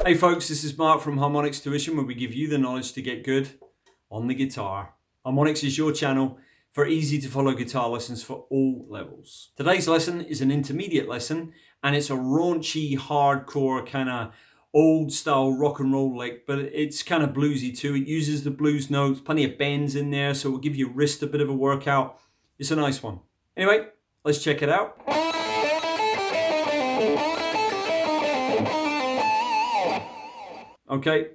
Hey folks, this is Mark from Harmonix Tuition, where we give you the knowledge to get good on the guitar. Harmonix is your channel for easy to follow guitar lessons for all levels. Today's lesson is an intermediate lesson, and it's a raunchy, hardcore, kind of old style rock and roll lick, but it's kind of bluesy too. It uses the blues notes, plenty of bends in there, so it will give your wrist a bit of a workout. It's a nice one. Anyway, let's check it out. Okay,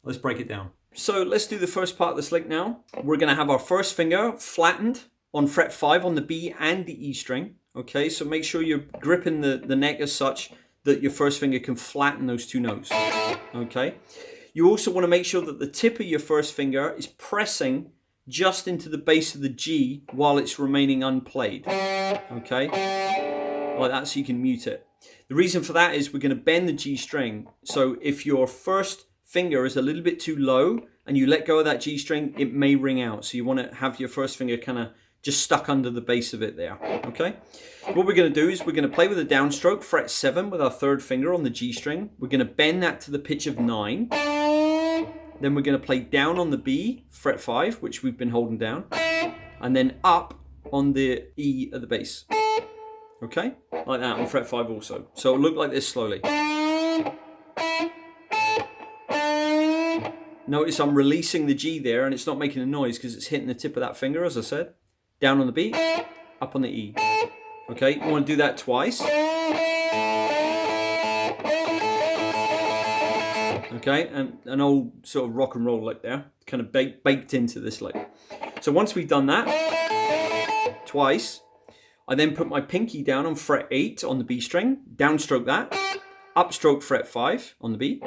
let's break it down. So let's do the first part of this lick now. We're going to have our first finger flattened on fret 5 on the B and the E string. Okay, so make sure you're gripping the neck as such that your first finger can flatten those two notes. Okay, you also want to make sure that the tip of your first finger is pressing just into the bass of the G while it's remaining unplayed. Okay, like that, so you can mute it. The reason for that is we're going to bend the G string. So if your first finger is a little bit too low and you let go of that G string, it may ring out. So you want to have your first finger kind of just stuck under the base of it there. Okay. What we're going to do is we're going to play with a downstroke, fret 7 with our third finger on the G string. We're going to bend that to the pitch of 9. Then we're going to play down on the B, fret 5, which we've been holding down, and then up on the E of the bass. Okay, like that on fret 5 also. So it'll look like this slowly. Notice I'm releasing the G there and it's not making a noise because it's hitting the tip of that finger, as I said. Down on the B, up on the E. Okay, you want to do that twice. Okay, and an old sort of rock and roll lick there, kind of baked into this lick. So once we've done that twice, I then put my pinky down on fret 8 on the B string, downstroke that, upstroke fret 5 on the B,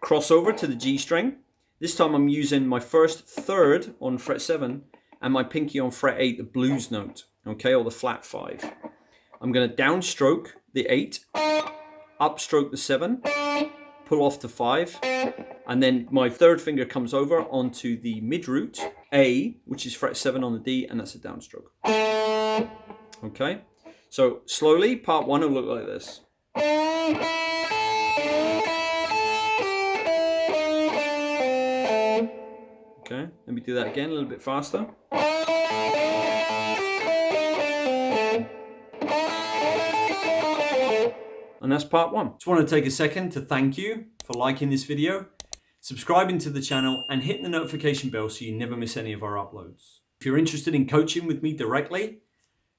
cross over to the G string. This time I'm using my first third on fret 7 and my pinky on fret 8, the blues note, okay, or the flat 5. I'm going to downstroke the 8, upstroke the 7, pull off the 5, and then my third finger comes over onto the mid root A, which is fret 7 on the D, and that's a downstroke. Okay, so slowly, part 1 will look like this. Okay, let me do that again a little bit faster. And that's part 1. Just want to take a second to thank you for liking this video, subscribing to the channel, and hitting the notification bell so you never miss any of our uploads. If you're interested in coaching with me directly,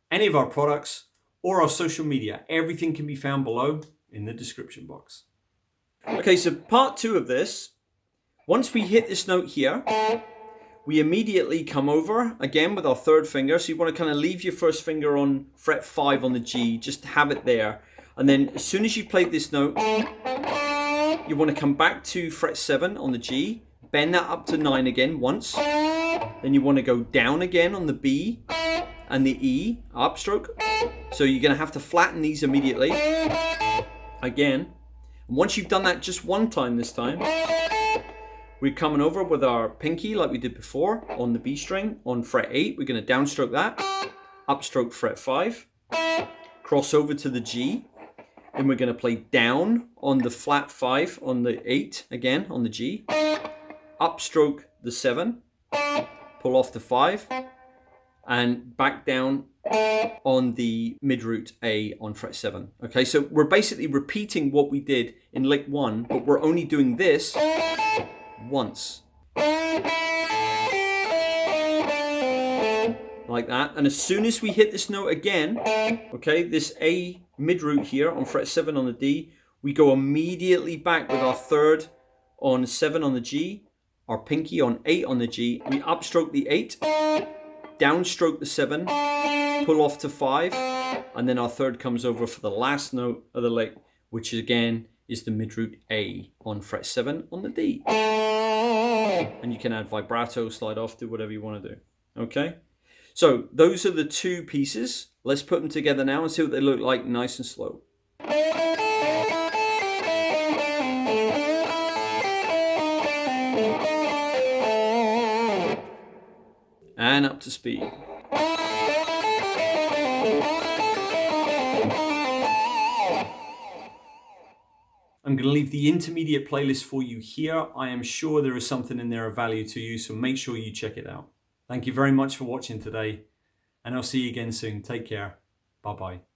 any of our products, or our social media, everything can be found below in the description box. Okay, so part 2 of this, once we hit this note here, we immediately come over again with our third finger. So you want to kind of leave your first finger on fret 5 on the G, just have it there. And then as soon as you've played this note, you want to come back to fret 7 on the G, bend that up to 9 again once. Then you want to go down again on the B and the E, upstroke. So you're going to have to flatten these immediately. Again. And once you've done that just one time this time, we're coming over with our pinky like we did before on the B string on fret 8. We're going to downstroke that, upstroke fret 5, cross over to the G. Then we're going to play down on the flat 5 on the 8 again on the G, upstroke the 7, pull off the 5, and back down on the mid root A on fret 7. Okay, so we're basically repeating what we did in lick 1, but we're only doing this once. Like that. And as soon as we hit this note again, okay, this A mid root here on fret 7 on the D, we go immediately back with our third on 7 on the G, our pinky on 8 on the G. We upstroke the 8, downstroke the 7, pull off to 5, and then our third comes over for the last note of the lick, which again is the mid root A on fret 7 on the D. And you can add vibrato, slide off, do whatever you want to do. Okay? So those are the two pieces. Let's put them together now and see what they look like nice and slow. And up to speed. I'm going to leave the intermediate playlist for you here. I am sure there is something in there of value to you, so make sure you check it out. Thank you very much for watching today, and I'll see you again soon. Take care. Bye-bye.